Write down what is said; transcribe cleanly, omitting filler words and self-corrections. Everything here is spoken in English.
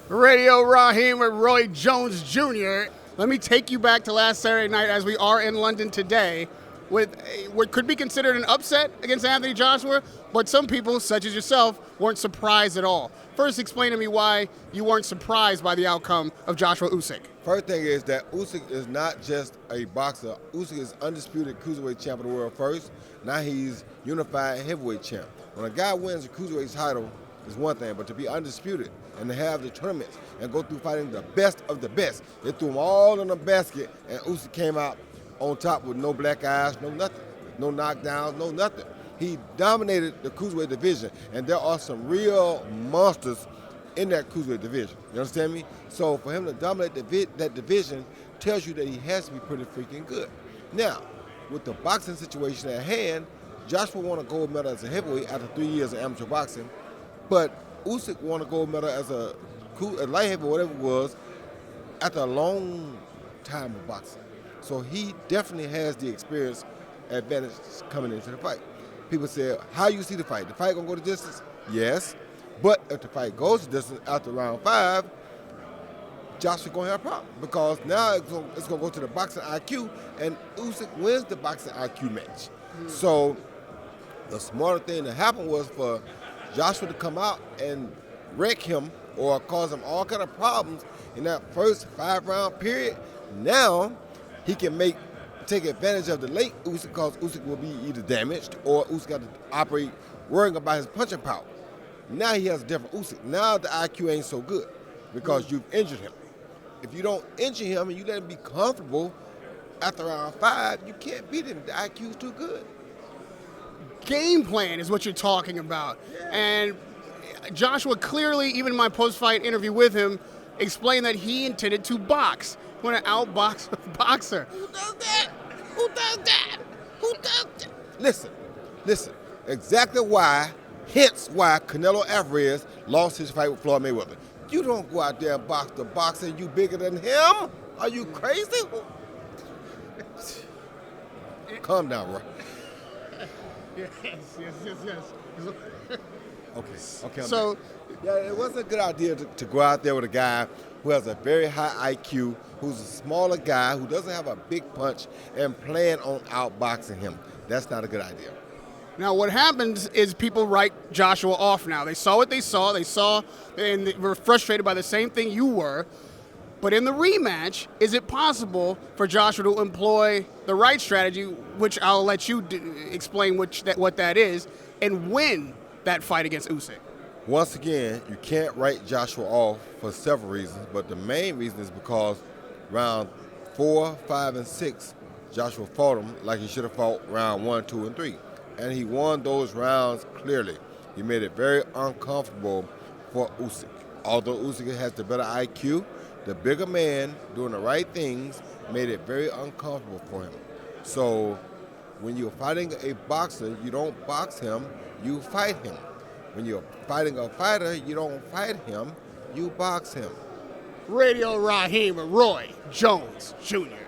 Radio Raheem with Roy Jones Jr. Let me take you back to last Saturday night as we are in London today with what could be considered an upset against Anthony Joshua, but some people, such as yourself, weren't surprised at all. First, explain to me why you weren't surprised by the outcome of Joshua Usyk. First thing is that Usyk is not just a boxer. Usyk is undisputed cruiserweight champ of the world first. Now he's unified heavyweight champ. When a guy wins a cruiserweight title is one thing, but to be undisputed and to have the tournaments and go through fighting the best of the best. They threw them all in a basket, and Usyk came out on top with no black eyes, no nothing, no knockdowns, no nothing. He dominated the cruiserweight division, and there are some real monsters in that cruiserweight division. You understand me? So for him to dominate that division tells you that he has to be pretty freaking good. Now, with the boxing situation at hand, Joshua won a gold medal as a heavyweight after 3 years of amateur boxing, but Usyk won a gold medal as a light heavyweight, whatever it was, after a long time of boxing. So he definitely has the experience advantage coming into the fight. People say, how you see the fight? The fight gonna go the distance? Yes. But if the fight goes the distance after round 5, Joshua gonna have a problem because now it's gonna go to the boxing IQ, and Usyk wins the boxing IQ match. So the smarter thing that happened was for Joshua to come out and wreck him or cause him all kind of problems in that first 5-round period. Now he can take advantage of the late Usyk because Usyk will be either damaged or Usyk got to operate worrying about his punching power. Now he has a different Usyk. Now the IQ ain't so good because you've injured him. If you don't injure him and you let him be comfortable after round 5, you can't beat him. The IQ's too good. Game plan is what you're talking about. Yeah. And Joshua clearly, even in my post-fight interview with him, explained that he intended to box. He wanted to outbox a boxer. Who does that? Who does that? Who does that? Listen. Exactly why, hence why Canelo Alvarez lost his fight with Floyd Mayweather. You don't go out there and box the boxer, you bigger than him? Are you crazy? Calm down, bro. Yes. Okay. So, yeah, it wasn't a good idea to go out there with a guy who has a very high IQ, who's a smaller guy, who doesn't have a big punch, and plan on outboxing him. That's not a good idea. now what happens is people write Joshua off now. They saw what they saw. And they were frustrated by the same thing you were. But in the rematch, is it possible for Joshua to employ the right strategy, which I'll let you explain what that is, and win that fight against Usyk? Once again, you can't write Joshua off for several reasons, but the main reason is because round 4, 5, and 6, Joshua fought him like he should have fought round 1, 2, and 3. And he won those rounds clearly. He made it very uncomfortable for Usyk. Although Usyk has the better IQ, the bigger man doing the right things made it very uncomfortable for him. So when you're fighting a boxer, you don't box him, you fight him. When you're fighting a fighter, you don't fight him, you box him. Radio Raheem, Roy Jones Jr.